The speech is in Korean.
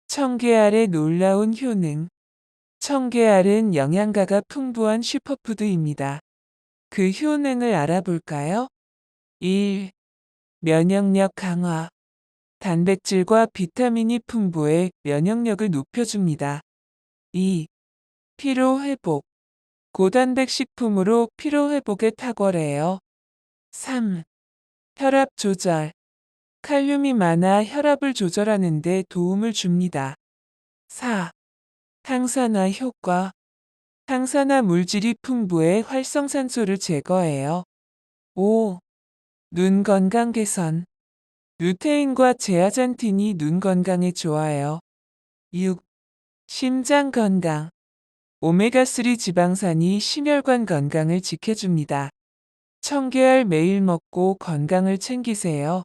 청계알의 놀라운 효능. 청계알은 영양가가 풍부한 슈퍼푸드입니다. 그 효능을 알아볼까요? 1. 면역력 강화. 단백질과 비타민이 풍부해 면역력을 높여줍니다. 2. 피로 회복. 고단백 식품으로 피로 회복에 탁월해요. 3. 혈압 조절. 칼륨이 많아 혈압을 조절하는 데 도움을 줍니다. 4. 항산화 효과. 항산화 물질이 풍부해 활성산소를 제거해요. 5. 눈 건강 개선. 루테인과 제아잔틴이 눈 건강에 좋아요. 6. 심장 건강. 오메가3 지방산이 심혈관 건강을 지켜줍니다. 청계알 매일 먹고 건강을 챙기세요.